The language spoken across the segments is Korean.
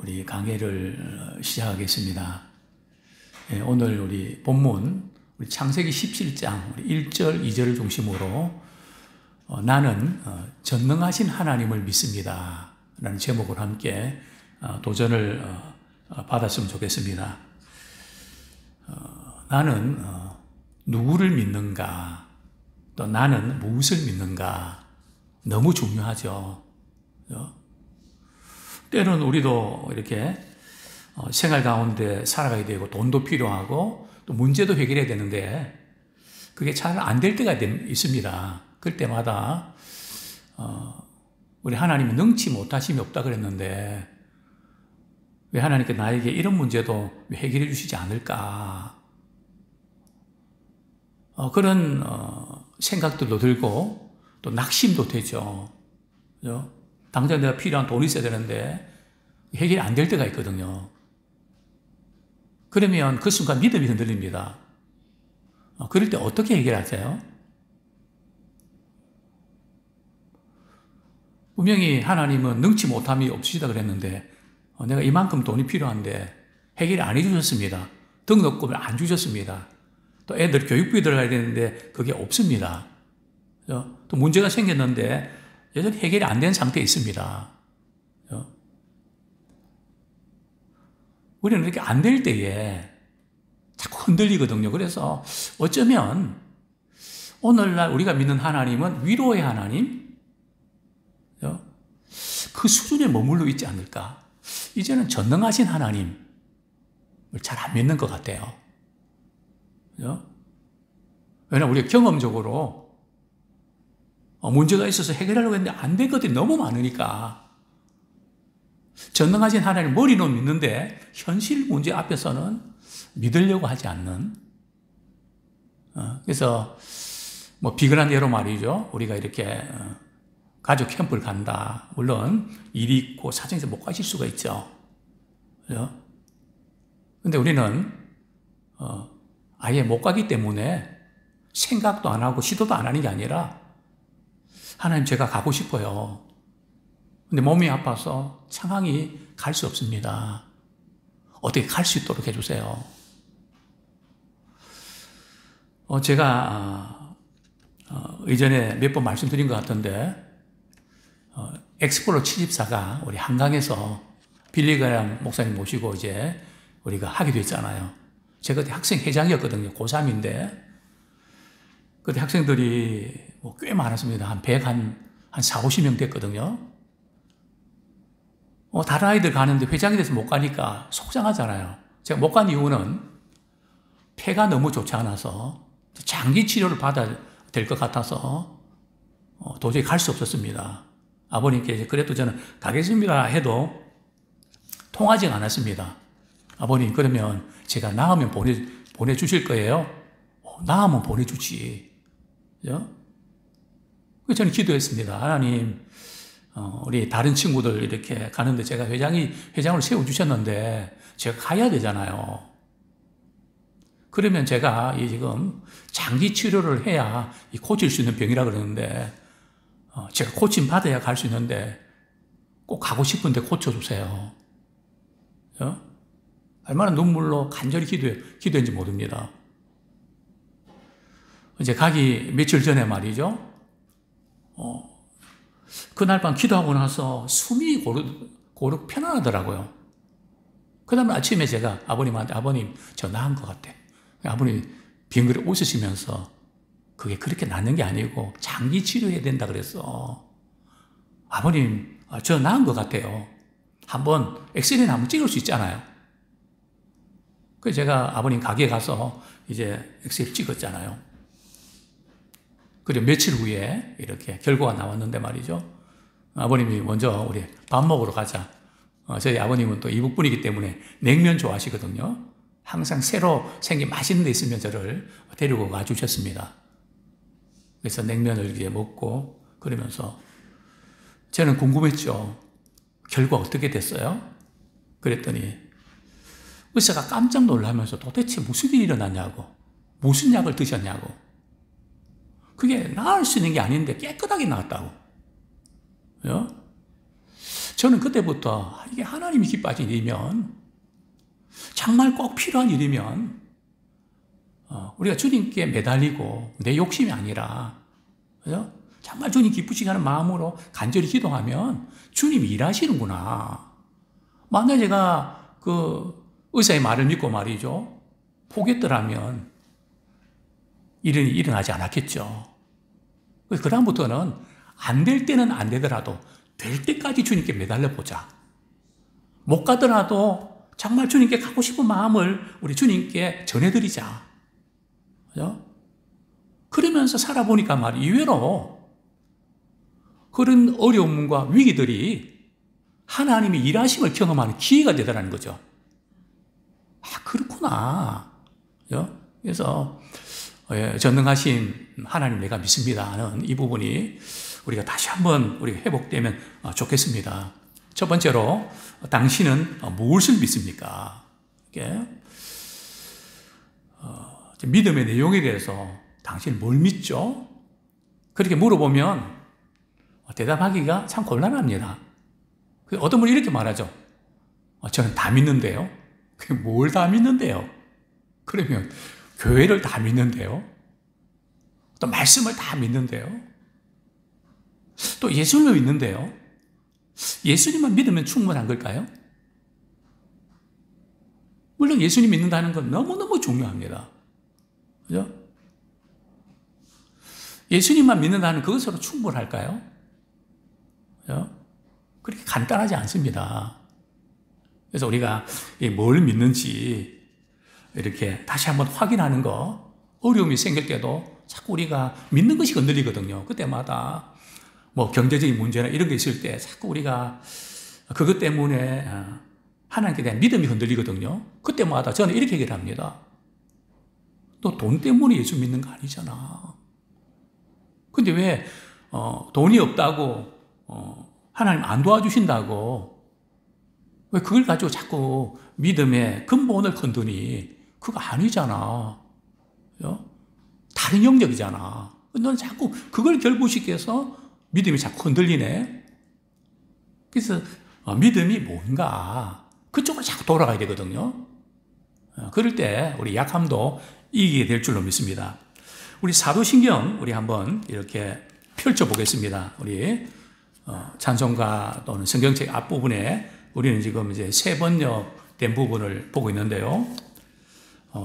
우리 강해를 시작하겠습니다. 오늘 우리 본문 우리 창세기 17장 1절, 2절을 중심으로 나는 전능하신 하나님을 믿습니다 라는 제목으로 함께 도전을 받았으면 좋겠습니다. 나는 누구를 믿는가, 또 나는 무엇을 믿는가, 너무 중요하죠. 때로는 우리도 이렇게 생활 가운데 살아가야 되고 돈도 필요하고 또 문제도 해결해야 되는데 그게 잘 안 될 때가 있습니다. 그럴 때마다 우리 하나님은 능치 못하심이 없다 그랬는데 왜 하나님께 나에게 이런 문제도 해결해 주시지 않을까, 그런 생각들도 들고 또 낙심도 되죠. 당장 내가 필요한 돈이 있어야 되는데 해결이 안 될 때가 있거든요. 그러면 그 순간 믿음이 흔들립니다. 그럴 때 어떻게 해결하세요? 분명히 하나님은 능치 못함이 없으시다 그랬는데 내가 이만큼 돈이 필요한데 해결이 안 해주셨습니다. 등록금을 안 주셨습니다. 또 애들 교육비 들어가야 되는데 그게 없습니다. 또 문제가 생겼는데 여전히 해결이 안 된 상태에 있습니다. 우리는 이렇게 안 될 때에 자꾸 흔들리거든요. 그래서 어쩌면 오늘날 우리가 믿는 하나님은 위로의 하나님, 그 수준에 머물러 있지 않을까. 이제는 전능하신 하나님을 잘 안 믿는 것 같아요. 왜냐하면 우리가 경험적으로 문제가 있어서 해결하려고 했는데 안 될 것들이 너무 많으니까 전능하신 하나님 머리는 믿는데 현실 문제 앞에서는 믿으려고 하지 않는, 그래서 뭐 비근한 예로 말이죠. 우리가 이렇게 가족 캠프를 간다. 물론 일이 있고 사정에서 못 가실 수가 있죠. 근데 우리는 아예 못 가기 때문에 생각도 안 하고 시도도 안 하는 게 아니라 하나님 제가 가고 싶어요. 근데 몸이 아파서 상황이 갈 수 없습니다. 어떻게 갈 수 있도록 해주세요. 제가 이전에 몇 번 말씀드린 것 같은데 엑스플로 74가 우리 한강에서 빌리그람 목사님 모시고 이제 우리가 하게 됐잖아요. 제가 그때 학생 회장이었거든요. 고3인데 그때 학생들이 꽤 많았습니다. 한 40-50명 됐거든요. 다른 아이들 가는데 회장이 돼서 못 가니까 속상하잖아요. 제가 못 간 이유는 폐가 너무 좋지 않아서 장기 치료를 받아야 될 것 같아서 도저히 갈 수 없었습니다. 아버님께 그래도 저는 가겠습니다 해도 통하지 않았습니다. 아버님 그러면 제가 나으면 보내주실 거예요? 나으면 보내주지. 그래서 저는 기도했습니다. 하나님, 우리 다른 친구들 이렇게 가는데 제가 회장을 세워주셨는데 제가 가야 되잖아요. 그러면 제가 지금 장기 치료를 해야 고칠 수 있는 병이라 그러는데 제가 고침 받아야 갈 수 있는데 꼭 가고 싶은데 고쳐주세요. 얼마나 눈물로 간절히 기도했는지 모릅니다. 이제 가기 며칠 전에 말이죠. 그날 밤 기도하고 나서 숨이 고르 편안하더라고요. 그 다음에 아침에 제가 아버님한테 아버님 저 나은 것 같아. 아버님이 빙그레 웃으시면서 그게 그렇게 낫는 게 아니고 장기 치료해야 된다 그랬어. 아버님 저 나은 것 같아요. 한번 엑스레이는 한번 찍을 수 있잖아요. 그래서 제가 아버님 가게에 가서 이제 엑스레이를 찍었잖아요. 그리고 며칠 후에 이렇게 결과가 나왔는데 말이죠. 아버님이 먼저 우리 밥 먹으러 가자. 저희 아버님은 또 이북 분이기 때문에 냉면 좋아하시거든요. 항상 새로 생긴 맛있는 데 있으면 저를 데리고 가주셨습니다. 그래서 냉면을 이제 먹고 그러면서 저는 궁금했죠. 결과 어떻게 됐어요? 그랬더니 의사가 깜짝 놀라면서 도대체 무슨 일이 일어났냐고, 무슨 약을 드셨냐고. 그게 나을 수 있는 게 아닌데 깨끗하게 나았다고. 저는 그때부터 이게 하나님이 기뻐하신 일이면, 정말 꼭 필요한 일이면 우리가 주님께 매달리고 내 욕심이 아니라, 그죠? 정말 주님 기쁘시게 하는 마음으로 간절히 기도하면 주님이 일하시는구나. 만약 제가 그 의사의 말을 믿고 말이죠, 포기했더라면 일이 일어나지 않았겠죠. 그 다음부터는 안 될 때는 안 되더라도 될 때까지 주님께 매달려 보자. 못 가더라도 정말 주님께 가고 싶은 마음을 우리 주님께 전해드리자. 그죠? 그러면서 살아보니까 말이 의외로 그런 어려움과 위기들이 하나님이 일하심을 경험하는 기회가 되더라는 거죠. 아, 그렇구나. 그죠? 그래서 전능하신 하나님 내가 믿습니다 하는 이 부분이 우리가 다시 한번 우리가 회복되면 좋겠습니다. 첫 번째로, 당신은 무엇을 믿습니까? 이게 믿음의 내용에 대해서 당신은 뭘 믿죠? 그렇게 물어보면 대답하기가 참 곤란합니다. 어떤 분이 이렇게 말하죠. 저는 다 믿는데요. 그게 뭘 다 믿는데요? 그러면 교회를 다 믿는데요. 또 말씀을 다 믿는데요. 또 예수님을 믿는데요. 예수님만 믿으면 충분한 걸까요? 물론 예수님 믿는다는 건 너무너무 중요합니다. 그죠? 예수님만 믿는다는 그것으로 충분할까요? 그죠? 그렇게 간단하지 않습니다. 그래서 우리가 뭘 믿는지 이렇게 다시 한번 확인하는 거, 어려움이 생길 때도 자꾸 우리가 믿는 것이 흔들리거든요. 그때마다 뭐 경제적인 문제나 이런 게 있을 때 자꾸 우리가 그것 때문에 하나님께 대한 믿음이 흔들리거든요. 그때마다 저는 이렇게 얘기를 합니다. 너 돈 때문에 예수 믿는 거 아니잖아. 근데 왜 돈이 없다고 하나님 안 도와주신다고 왜 그걸 가지고 자꾸 믿음의 근본을 건드니? 그거 아니잖아. 다른 영역이잖아. 너는 자꾸 그걸 결부시켜서 믿음이 자꾸 흔들리네. 그래서 믿음이 뭔가 그쪽으로 자꾸 돌아가야 되거든요. 그럴 때 우리 약함도 이기게 될 줄로 믿습니다. 우리 사도신경 우리 한번 이렇게 펼쳐보겠습니다. 우리 찬송가 또는 성경책 앞부분에 우리는 지금 이제 세 번역된 부분을 보고 있는데요.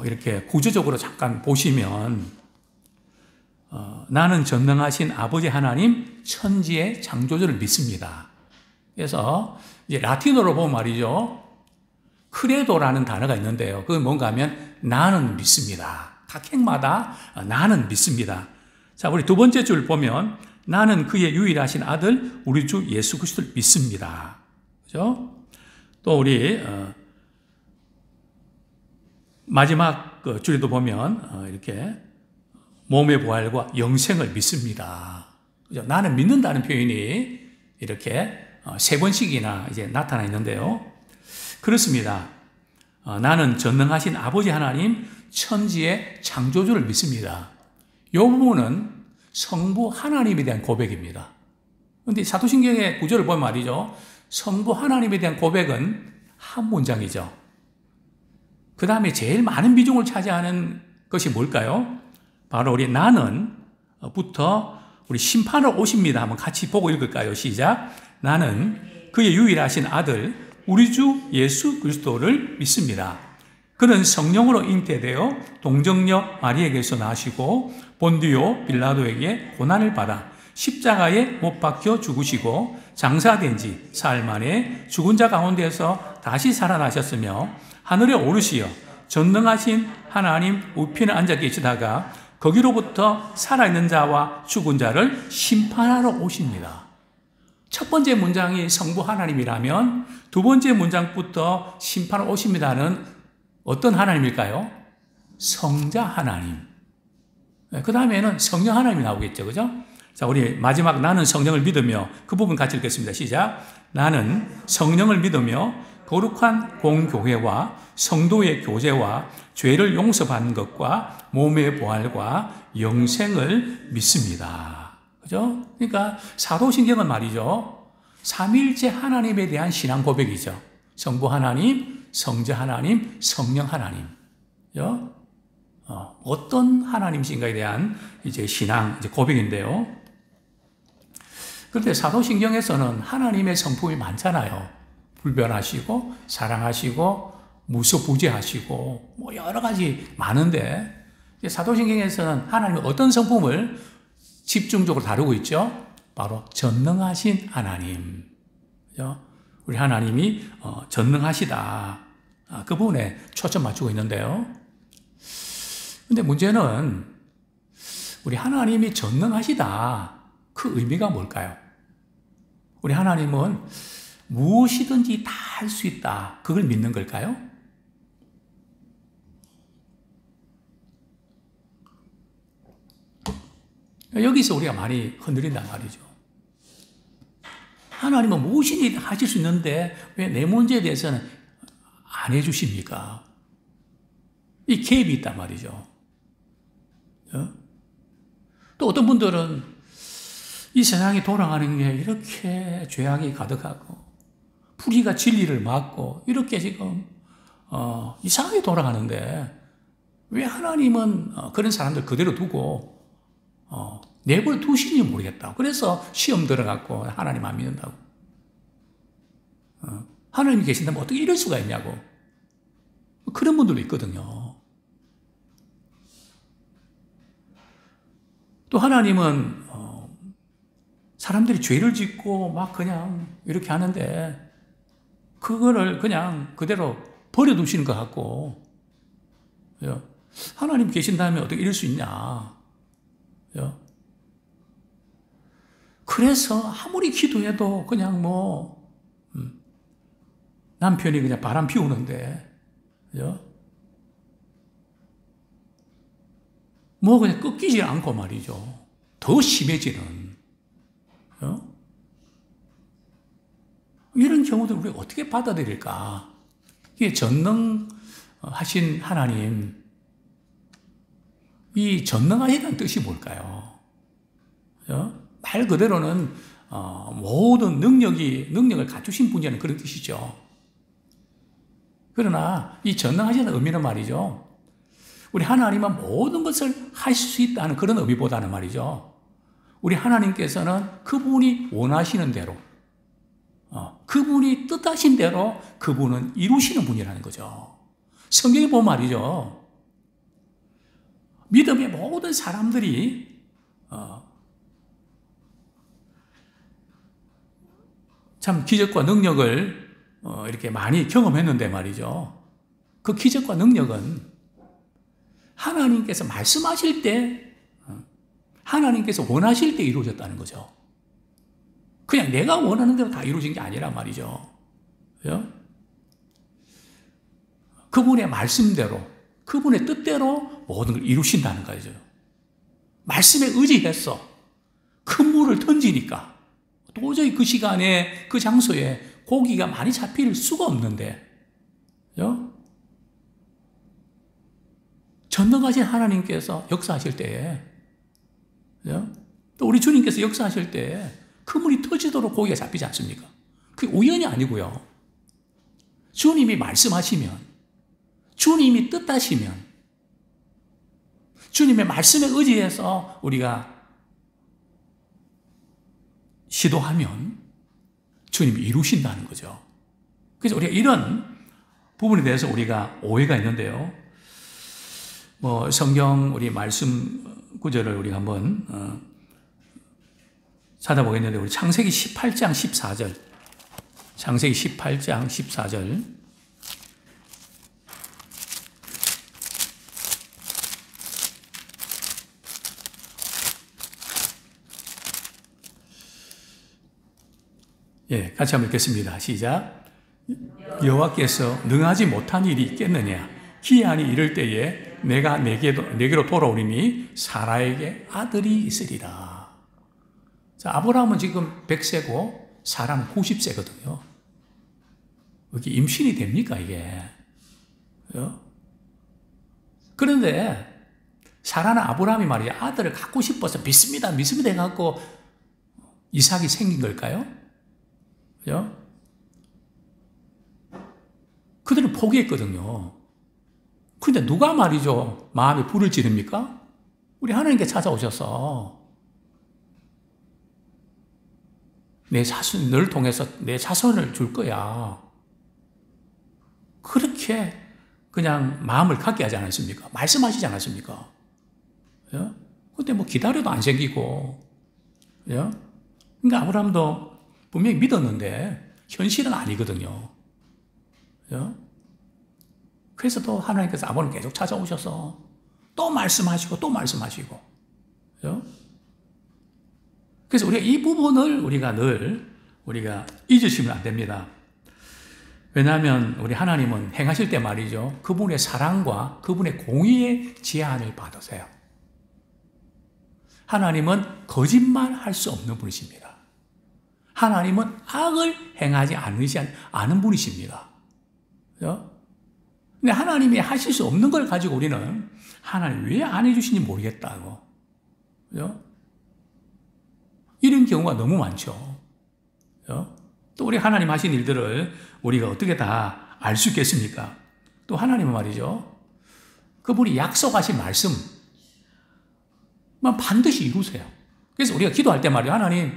이렇게 구조적으로 잠깐 보시면 나는 전능하신 아버지 하나님 천지의 창조주를 믿습니다. 그래서 이제 라틴어로 보면 말이죠. 크레도라는 단어가 있는데요. 그건 뭔가 하면 나는 믿습니다. 각 행마다 나는 믿습니다. 자, 우리 두 번째 줄 보면 나는 그의 유일하신 아들 우리 주 예수 그리스도를 믿습니다. 그죠? 또 우리 마지막 줄에도 보면 이렇게 몸의 부활과 영생을 믿습니다. 그죠? 나는 믿는다는 표현이 이렇게 세 번씩이나 이제 나타나 있는데요. 그렇습니다. 나는 전능하신 아버지 하나님 천지의 창조주를 믿습니다. 이 부분은 성부 하나님에 대한 고백입니다. 그런데 사도신경의 구절을 보면 말이죠. 성부 하나님에 대한 고백은 한 문장이죠. 그 다음에 제일 많은 비중을 차지하는 것이 뭘까요? 바로 우리 나는부터 우리 심판을 오십니다. 한번 같이 보고 읽을까요? 시작. 나는 그의 유일하신 아들 우리 주 예수 그리스도를 믿습니다. 그는 성령으로 잉태되어 동정녀 마리에게서 나시고 본디오 빌라도에게 고난을 받아 십자가에 못 박혀 죽으시고 장사된 지 사흘 만에 죽은 자 가운데서 다시 살아나셨으며 하늘에 오르시어 전능하신 하나님 우편에 앉아 계시다가 거기로부터 살아있는 자와 죽은 자를 심판하러 오십니다. 첫 번째 문장이 성부 하나님이라면 두 번째 문장부터 심판하러 오십니다는 어떤 하나님일까요? 성자 하나님. 그 다음에는 성령 하나님이 나오겠죠. 그죠? 자, 우리 마지막 나는 성령을 믿으며 그 부분 같이 읽겠습니다. 시작. 나는 성령을 믿으며 거룩한 공교회와 성도의 교제와 죄를 용서받는 것과 몸의 부활과 영생을 믿습니다. 그죠? 그러니까 사도신경은 말이죠. 삼일째 하나님에 대한 신앙 고백이죠. 성부 하나님, 성자 하나님, 성령 하나님. 어떤 하나님이신가에 대한 이제 신앙, 이제 고백인데요. 그런데 사도신경에서는 하나님의 성품이 많잖아요. 불변하시고, 사랑하시고, 무소부재하시고, 뭐 여러 가지 많은데, 사도신경에서는 하나님의 어떤 성품을 집중적으로 다루고 있죠? 바로 전능하신 하나님. 우리 하나님이 전능하시다. 그 부분에 초점 맞추고 있는데요. 근데 문제는 우리 하나님이 전능하시다. 그 의미가 뭘까요? 우리 하나님은 무엇이든지 다 할 수 있다. 그걸 믿는 걸까요? 여기서 우리가 많이 흔들린단 말이죠. 하나님은 무엇이든지 하실 수 있는데 왜 내 문제에 대해서는 안 해주십니까? 이 갭이 있단 말이죠. 또 어떤 분들은 이 세상이 돌아가는 게 이렇게 죄악이 가득하고 불의가 진리를 막고 이렇게 지금 이상하게 돌아가는데 왜 하나님은 그런 사람들 그대로 두고 내버려 두시는지 모르겠다. 그래서 시험 들어갔고 하나님 안 믿는다고. 하나님이 계신다면 어떻게 이럴 수가 있냐고. 그런 분들도 있거든요. 또 하나님은 사람들이 죄를 짓고 막 그냥 이렇게 하는데 그거를 그냥 그대로 버려두시는 것 같고 하나님 계신다면 어떻게 이럴 수 있냐. 그래서 아무리 기도해도 그냥 뭐 남편이 그냥 바람 피우는데 뭐 그냥 꺾이지 않고 말이죠. 더 심해지는 이런 경우들 우리가 어떻게 받아들일까? 이게 전능하신 하나님, 이 전능하시다는 뜻이 뭘까요? 말 그대로는 모든 능력을 갖추신 분이라는 그런 뜻이죠. 그러나 이 전능하시다는 의미는 말이죠. 우리 하나님은 모든 것을 하실 수 있다는 그런 의미보다는 말이죠. 우리 하나님께서는 그분이 원하시는 대로, 그분이 뜻하신 대로 그분은 이루시는 분이라는 거죠. 성경에 보면 말이죠. 믿음의 모든 사람들이 참 기적과 능력을 이렇게 많이 경험했는데 말이죠. 그 기적과 능력은 하나님께서 말씀하실 때, 하나님께서 원하실 때 이루어졌다는 거죠. 그냥 내가 원하는 대로 다 이루어진 게 아니란 말이죠. 그분의 말씀대로, 그분의 뜻대로 모든 걸 이루신다는 거죠. 말씀에 의지해서 큰 물을 던지니까 도저히 그 시간에 그 장소에 고기가 많이 잡힐 수가 없는데 전능하신 하나님께서 역사하실 때에 또 우리 주님께서 역사하실 때에 그 물이 터지도록 고기가 잡히지 않습니까? 그게 우연이 아니고요. 주님이 말씀하시면, 주님이 뜻하시면, 주님의 말씀에 의지해서 우리가 시도하면 주님이 이루신다는 거죠. 그래서 우리가 이런 부분에 대해서 우리가 오해가 있는데요. 뭐 성경 우리 말씀 구절을 우리가 한번 찾아보겠는데 우리 창세기 18장 14절, 창세기 18장 14절. 예, 같이 한번 읽겠습니다. 시작. 여호와께서 능하지 못한 일이 있겠느냐? 기한이 이를 때에 내가 내게로 돌아오리니 사라에게 아들이 있으리라. 자, 아브라함은 지금 100세고 사라는 90세거든요. 이게 임신이 됩니까, 이게? 그런데 사라는 아브라함이 말이야 아들을 갖고 싶어서 믿습니다 해갖고 이삭이 생긴 걸까요? 그죠? 그들은 포기했거든요. 근데 누가 말이죠, 마음에 불을 지릅니까? 우리 하나님께 찾아오셔서 내 자손, 너를 통해서 내 자손을 줄 거야. 그렇게 그냥 마음을 갖게 하지 않았습니까? 말씀하시지 않았습니까? 예? 근데 뭐 기다려도 안 생기고, 예? 그러니까 아브라함도 분명히 믿었는데 현실은 아니거든요. 예? 그래서 또 하나님께서 아브라함을 계속 찾아오셔서 또 말씀하시고 또 말씀하시고, 예? 그래서 우리가 이 부분을 우리가 늘 우리가 잊으시면 안 됩니다. 왜냐하면 우리 하나님은 행하실 때 말이죠, 그분의 사랑과 그분의 공의의 제한을 받으세요. 하나님은 거짓말할 수 없는 분이십니다. 하나님은 악을 행하지 않은 분이십니다. 근데 하나님이 하실 수 없는 걸 가지고 우리는 하나님 왜 안 해주시는지 모르겠다고, 이런 경우가 너무 많죠. 또 우리 하나님 하신 일들을 우리가 어떻게 다 알 수 있겠습니까? 또 하나님은 말이죠, 그분이 약속하신 말씀만 반드시 이루세요. 그래서 우리가 기도할 때 말이죠, 하나님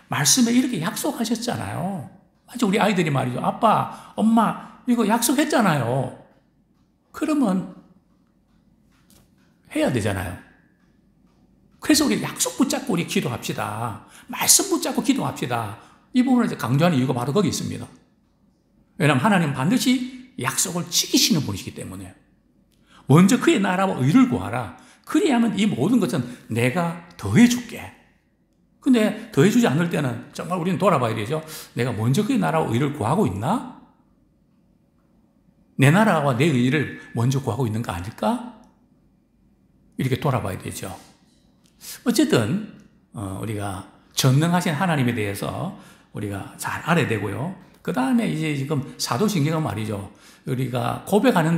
말씀에 이렇게 약속하셨잖아요. 마치 우리 아이들이 말이죠, 아빠, 엄마 이거 약속했잖아요. 그러면 해야 되잖아요. 그래서 우리 약속 붙잡고 우리 기도합시다. 말씀 붙잡고 기도합시다. 이 부분을 이제 강조하는 이유가 바로 거기 있습니다. 왜냐하면 하나님은 반드시 약속을 지키시는 분이시기 때문에. 먼저 그의 나라와 의를 구하라. 그리하면 이 모든 것은 내가 더해줄게. 근데 더해주지 않을 때는 정말 우리는 돌아봐야 되죠. 내가 먼저 그의 나라와 의를 구하고 있나? 내 나라와 내 의를 먼저 구하고 있는 거 아닐까? 이렇게 돌아봐야 되죠. 어쨌든 우리가 전능하신 하나님에 대해서 우리가 잘 알아야 되고요. 그 다음에 이제 지금 사도신경은 말이죠, 우리가 고백하는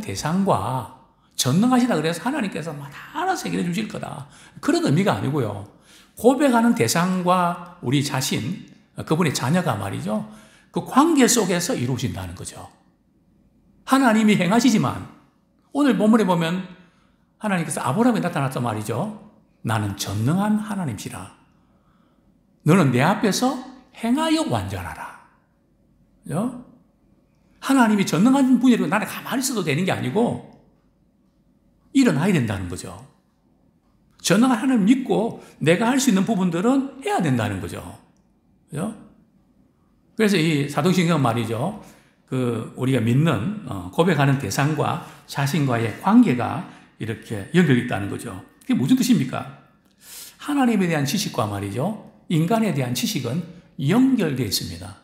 대상과 전능하시다 그래서 하나님께서 막 다 알아서 해결해 주실 거다, 그런 의미가 아니고요. 고백하는 대상과 우리 자신, 그분의 자녀가 말이죠, 그 관계 속에서 이루어진다는 거죠. 하나님이 행하시지만 오늘 본문에 보면 하나님께서 아브라함에 나타나서 말이죠, 나는 전능한 하나님이시라. 너는 내 앞에서 행하여 완전하라. 하나님이 전능한 분이라고 나는 가만히 있어도 되는 게 아니고 일어나야 된다는 거죠. 전능한 하나님 믿고 내가 할 수 있는 부분들은 해야 된다는 거죠. 그래서 이 사도신경은 말이죠, 우리가 믿는, 고백하는 대상과 자신과의 관계가 이렇게 연결이 있다는 거죠. 그게 무슨 뜻입니까? 하나님에 대한 지식과 말이죠, 인간에 대한 지식은 연결되어 있습니다.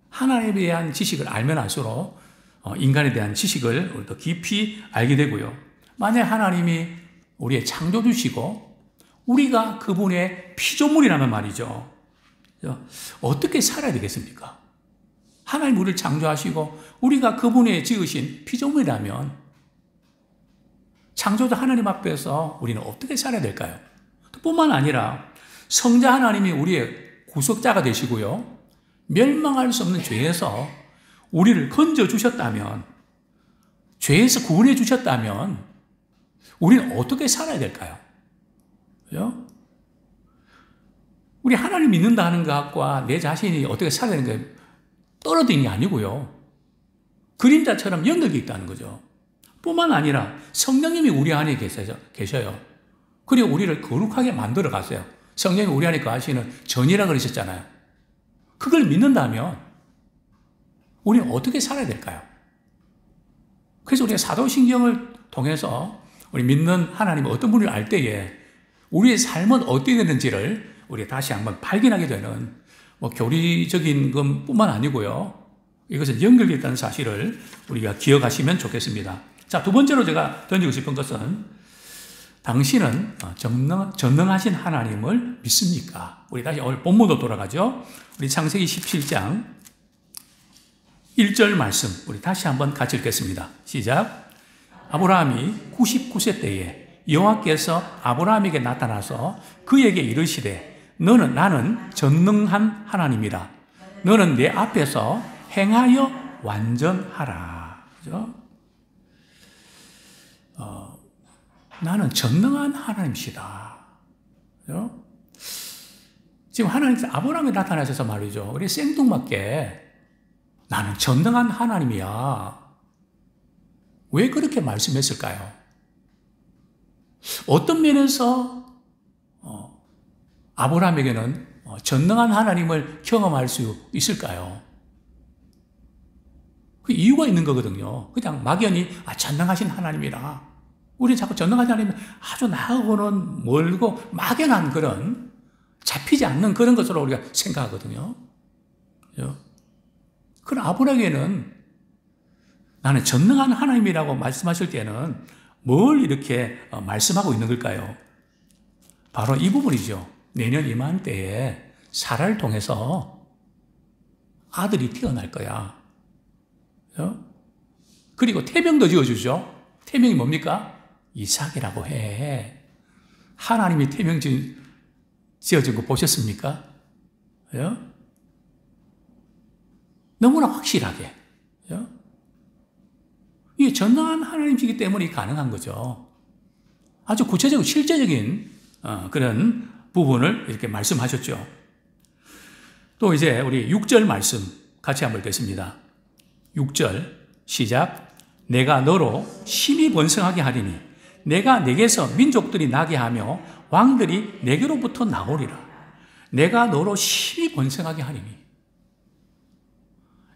하나님에 대한 지식을 알면 알수록 인간에 대한 지식을 더 깊이 알게 되고요. 만약 하나님이 우리의 창조주시고 우리가 그분의 피조물이라면 말이죠, 어떻게 살아야 되겠습니까? 하나님 우리를 창조하시고 우리가 그분의 지으신 피조물이라면 창조주 하나님 앞에서 우리는 어떻게 살아야 될까요? 뿐만 아니라 성자 하나님이 우리의 구속자가 되시고요, 멸망할 수 없는 죄에서 우리를 건져주셨다면, 죄에서 구원해 주셨다면 우리는 어떻게 살아야 될까요? 그죠? 우리 하나님 믿는다 하는 것과 내 자신이 어떻게 살아야 되는 게 떨어지는 게 아니고요, 그림자처럼 연결되어 있다는 거죠. 뿐만 아니라 성령님이 우리 안에 계셔요. 그리고 우리를 거룩하게 만들어 가세요. 성령이 우리 안에 거하시는 전이라 그러셨잖아요. 그걸 믿는다면 우리는 어떻게 살아야 될까요? 그래서 우리가 사도신경을 통해서 우리 믿는 하나님이 어떤 분을 알 때에 우리의 삶은 어떻게 되는지를 우리가 다시 한번 발견하게 되는, 교리적인 것뿐만 아니고요, 이것은 연결되어 있다는 사실을 우리가 기억하시면 좋겠습니다. 자, 두 번째로 제가 던지고 싶은 것은, 당신은 전능하신 하나님을 믿습니까? 우리 다시 오늘 본문으로 돌아가죠. 우리 창세기 17장 1절 말씀 우리 다시 한번 같이 읽겠습니다. 시작. 아브라함이 99세 때에 여호와께서 아브라함에게 나타나서 그에게 이르시되 나는 전능한 하나님이라. 너는 내 앞에서 행하여 완전하라. 그죠? 나는 전능한 하나님이시다. 그죠? 지금 하나님께서 아브라함에 나타나셔서 말이죠. 우리 생뚱맞게 나는 전능한 하나님이야. 왜 그렇게 말씀했을까요? 어떤 면에서 아브라함에게는 전능한 하나님을 경험할 수 있을까요? 그 이유가 있는 거거든요. 그냥 막연히 전능하신 하나님이라. 우리는 자꾸 전능하신 하나님 아주 나하고는 멀고 막연한 그런 잡히지 않는 그런 것으로 우리가 생각하거든요. 그럼 아브라함에게는 나는 전능한 하나님이라고 말씀하실 때는 뭘 이렇게 말씀하고 있는 걸까요? 바로 이 부분이죠. 내년 이맘때에 사라를 통해서 아들이 태어날 거야. 그리고 태명도 지어주죠. 태명이 뭡니까? 이삭이라고 해. 하나님이 태명 지어준 거 보셨습니까? 너무나 확실하게. 이게 전능한 하나님이기 때문에 가능한 거죠. 아주 구체적이고 실제적인 그런 부분을 이렇게 말씀하셨죠. 또 이제 우리 6절 말씀 같이 한번 읽겠습니다. 6절 시작. 내가 너로 심히 번성하게 하리니 내가 내게서 민족들이 나게 하며 왕들이 내게로부터 나오리라. 내가 너로 심히 번성하게 하리니.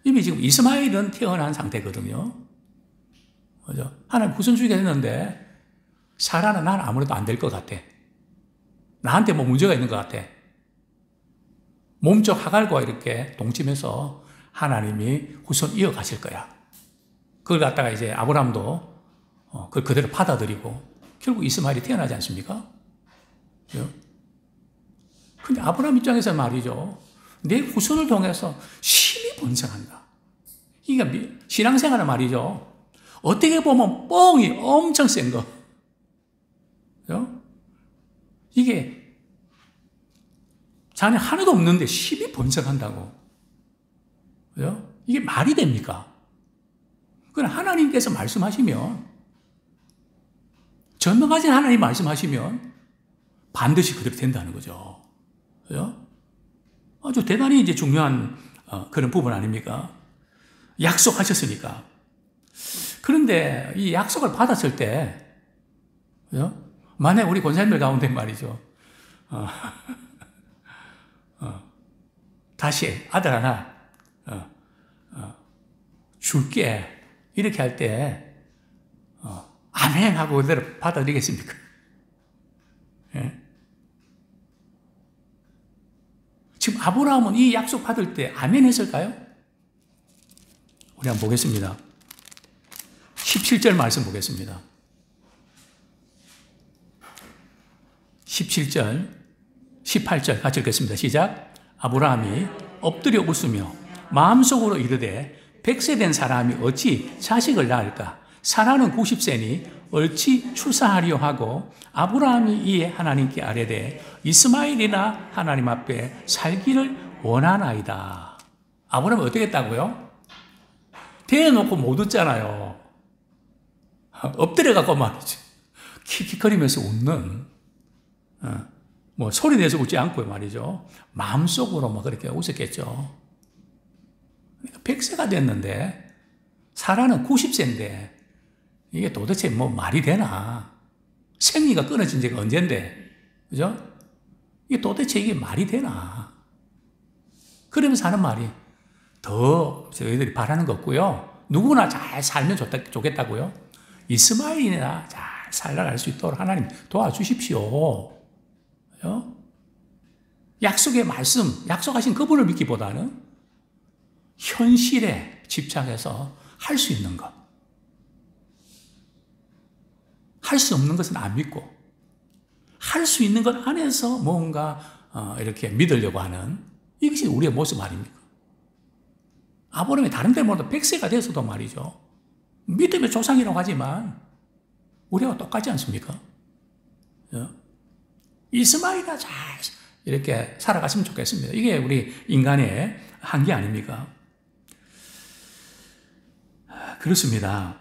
이미 지금 이스마엘은 태어난 상태거든요. 그죠? 하나님 후손주의가 됐는데 사라는 난 아무래도 안 될 것 같아. 나한테 뭐 문제가 있는 것 같아. 몸쪽 하갈과 이렇게 동침해서 하나님이 후손 이어가실 거야. 그걸 갖다가 이제 아브라함도 그걸 그대로 받아들이고 결국 이스마엘이 태어나지 않습니까? 근데 아브라함 입장에서 말이죠. 내 후손을 통해서 심히 번성한다. 이게 신앙생활은 말이죠. 어떻게 보면 뻥이 엄청 센 거. 이게 자녀 하나도 없는데 심히 번성한다고. 이게 말이 됩니까? 그건 하나님께서 말씀하시면, 전능하신 하나님 말씀하시면 반드시 그렇게 된다는 거죠. 아주 대단히 이제 중요한 그런 부분 아닙니까? 약속하셨으니까. 그런데 이 약속을 받았을 때, 만약 우리 권사님들 가운데 말이죠. 다시 아들 하나 줄게. 이렇게 할 때 아멘 하고 그대로 받아들이겠습니까? 예? 지금 아브라함은 이 약속 받을 때 아멘 했을까요? 우리 한번 보겠습니다. 17절 말씀 보겠습니다. 17절, 18절 같이 읽겠습니다. 시작. 아브라함이 엎드려 웃으며 마음속으로 이르되 100세 된 사람이 어찌 자식을 낳을까? 사라는 90세니 얼치 출산하려 하고 아브라함이 이에 하나님께 아뢰되 이스마엘이나 하나님 앞에 살기를 원하나이다. 아브라함이 어떻게 했다고요? 대놓고 못 웃잖아요. 엎드려갖고 말이죠. 킥킥거리면서 웃는, 뭐 소리 내서 웃지 않고 말이죠. 마음속으로 막 그렇게 웃었겠죠. 100세가 됐는데 사라는 90세인데 이게 도대체 뭐 말이 되나? 생리가 끊어진 지가 언젠데, 그죠? 이게 도대체 이게 말이 되나? 그러면서 하는 말이 더 저희들이 바라는 거 없고요. 누구나 잘 살면 좋겠다고요. 이스마엘이나 잘 살아갈 수 있도록 하나님 도와주십시오. 그죠? 약속의 말씀, 약속하신 그분을 믿기보다는 현실에 집착해서 할 수 있는 것. 할 수 없는 것은 안 믿고, 할 수 있는 것 안에서 뭔가 이렇게 믿으려고 하는 이것이 우리의 모습 아닙니까? 아브라함이 다른 데 모두 100세가 돼서도 말이죠. 믿음의 조상이라고 하지만 우리와 똑같지 않습니까? 이스마엘이나 잘 이렇게 살아갔으면 좋겠습니다. 이게 우리 인간의 한계 아닙니까? 그렇습니다.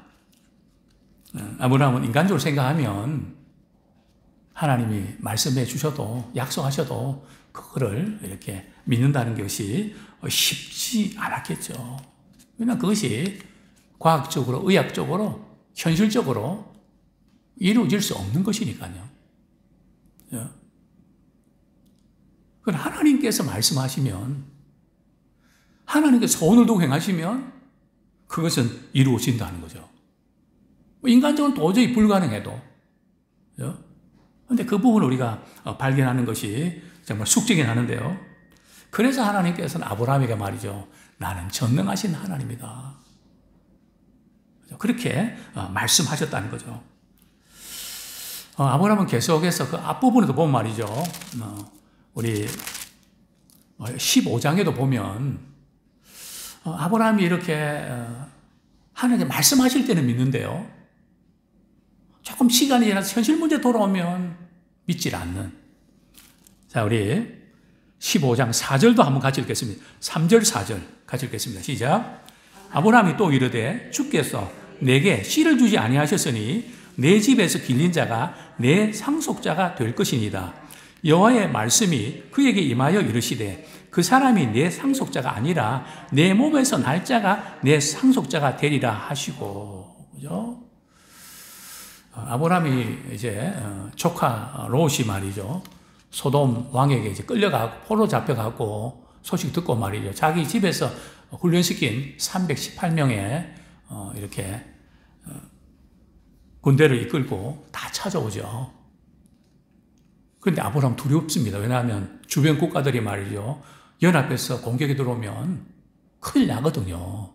아브라함은 인간적으로 생각하면 하나님이 말씀해 주셔도 약속하셔도 그거를 이렇게 믿는다는 것이 쉽지 않았겠죠. 왜냐하면 그것이 과학적으로, 의학적으로, 현실적으로 이루어질 수 없는 것이니까요. 그건 하나님께서 말씀하시면, 하나님께서 손을 두고 행하시면 그것은 이루어진다는 거죠. 인간적으로 도저히 불가능해도. 그런데 그 부분을 우리가 발견하는 것이 정말 숙제긴 하는데요. 그래서 하나님께서는 아브라함에게 말이죠. 나는 전능하신 하나님이다. 그렇게 말씀하셨다는 거죠. 아브라함은 계속해서 그 앞부분에도 보면 말이죠. 우리 15장에도 보면 아브라함이 이렇게 하나님께 말씀하실 때는 믿는데요. 조금 시간이 지나서 현실 문제 돌아오면 믿질 않는. 자, 우리 15장 4절도 한번 같이 읽겠습니다. 3절, 4절 같이 읽겠습니다. 시작. 아브라함이 또 이르되 주께서 내게 씨를 주지 아니하셨으니 내 집에서 길린 자가 내 상속자가 될 것이니이다. 여호와의 말씀이 그에게 임하여 이르시되 그 사람이 내 상속자가 아니라 내 몸에서 날 자가 내 상속자가 되리라 하시고. 그죠? 아브라함이 이제 조카 롯이 말이죠. 소돔 왕에게 이제 끌려가고 포로 잡혀가고 소식 듣고 말이죠. 자기 집에서 훈련시킨 318명의 이렇게 군대를 이끌고 다 찾아오죠. 그런데 아브라함 두렵습니다. 왜냐하면 주변 국가들이 말이죠. 연합해서 공격이 들어오면 큰일 나거든요.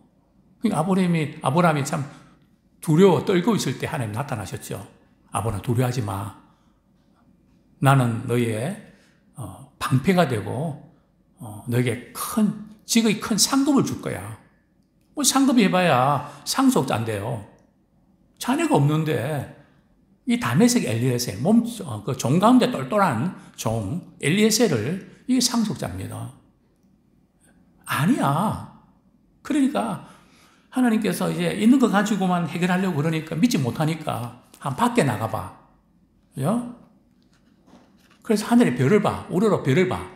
그러니까 아브라함이 참 두려워 떨고 있을 때 하나님 나타나셨죠. 아브라함 두려워하지 마. 나는 너의 방패가 되고 너에게 지극히 큰 상급을 줄 거야. 뭐 상급이 해봐야 상속자인데요. 자녀가 없는데 이 다메섹 엘리에셀 그 종 가운데 똘똘한 종 엘리에셀을 이게 상속자입니다. 아니야. 그러니까 하나님께서 이제 있는 거 가지고만 해결하려고 그러니까 믿지 못하니까 한 밖에 나가봐. 그죠? 그래서 하늘의 별을 봐. 우러러 별을 봐.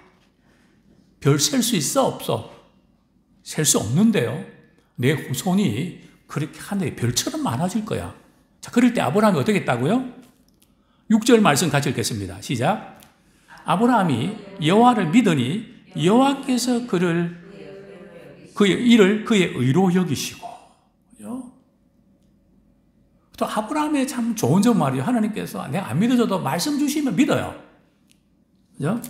별 셀 수 있어? 없어? 셀 수 없는데요. 내 후손이 그렇게 하늘의 별처럼 많아질 거야. 자, 그럴 때 아브라함이 어떻게 했다고요? 6절 말씀 같이 읽겠습니다. 시작. 아브라함이 여호와를 믿으니 여호와께서 그의 일을 그의 의로 여기시고. 또 아브라함의 참 좋은 점 말이에요. 하나님께서 내가 안 믿어줘도 말씀 주시면 믿어요. 그죠?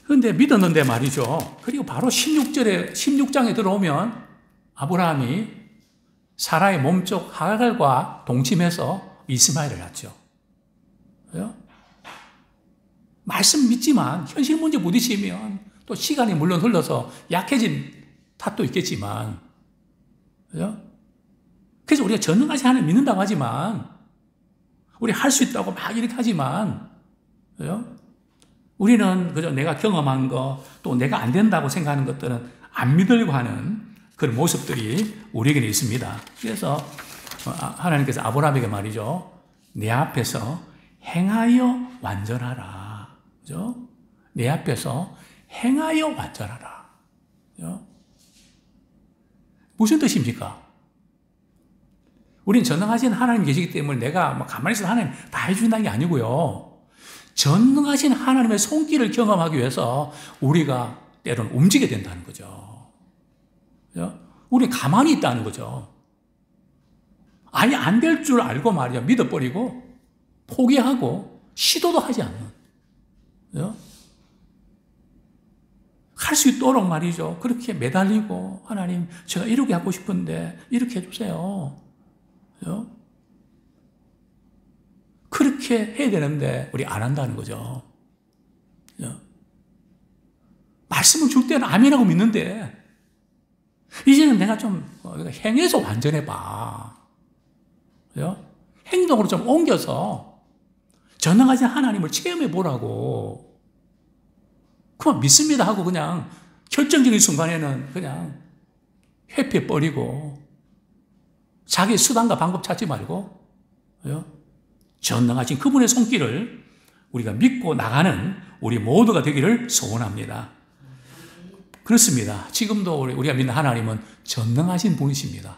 그런데 믿었는데 말이죠. 그리고 바로 16장에 들어오면 아브라함이 사라의 몸쪽 하갈과 동침해서 이스마엘을 낳죠. 그죠? 말씀 믿지만 현실 문제 부딪히면 또 시간이 물론 흘러서 약해진 탓도 있겠지만, 그죠? 그래서 우리가 전능하신 하나님 믿는다고 하지만, 우리 할 수 있다고 막 이렇게 하지만, 그죠? 우리는 그저 내가 경험한 거, 또 내가 안 된다고 생각하는 것들은 안 믿으려고 하는 그런 모습들이 우리에게는 있습니다. 그래서 하나님께서 아브라함에게 말이죠. 내 앞에서 행하여 완전하라. 그죠? 내 앞에서 행하여 완전하라. 그죠? 무슨 뜻입니까? 우린 전능하신 하나님 계시기 때문에 내가 가만히 있어서 하나님 다 해준다는 게 아니고요. 전능하신 하나님의 손길을 경험하기 위해서 우리가 때로는 움직여야 된다는 거죠. 그죠? 우리 가만히 있다는 거죠. 아예 안 될 줄 알고 말이야. 믿어버리고 포기하고 시도도 하지 않는. 그죠? 할 수 있도록 말이죠. 그렇게 매달리고 하나님 제가 이렇게 하고 싶은데 이렇게 해주세요. 그죠? 그렇게 해야 되는데 우리 안 한다는 거죠. 그죠? 말씀을 줄 때는 아멘하고 믿는데 이제는 내가 좀 행해서 완전해봐. 그죠? 행동으로 좀 옮겨서 전능하신 하나님을 체험해 보라고. 그만 믿습니다 하고 그냥 결정적인 순간에는 그냥 회피해버리고 자기 수단과 방법 찾지 말고 전능하신 그분의 손길을 우리가 믿고 나가는 우리 모두가 되기를 소원합니다. 그렇습니다. 지금도 우리가 믿는 하나님은 전능하신 분이십니다.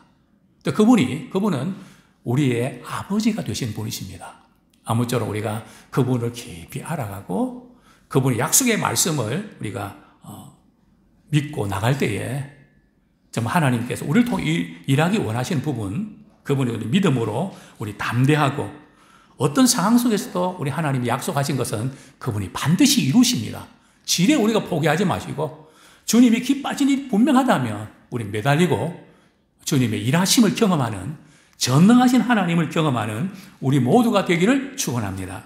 또 그분은 우리의 아버지가 되신 분이십니다. 아무쪼록 우리가 그분을 깊이 알아가고 그분의 약속의 말씀을 우리가 믿고 나갈 때에 정말 하나님께서 우리를 통해 일하기 원하시는 부분, 그분이 우리 믿음으로 우리 담대하고 어떤 상황 속에서도 우리 하나님이 약속하신 것은 그분이 반드시 이루십니다. 지레 우리가 포기하지 마시고 주님이 기뻐하신 일이 분명하다면 우리 매달리고 주님의 일하심을 경험하는 전능하신 하나님을 경험하는 우리 모두가 되기를 축원합니다.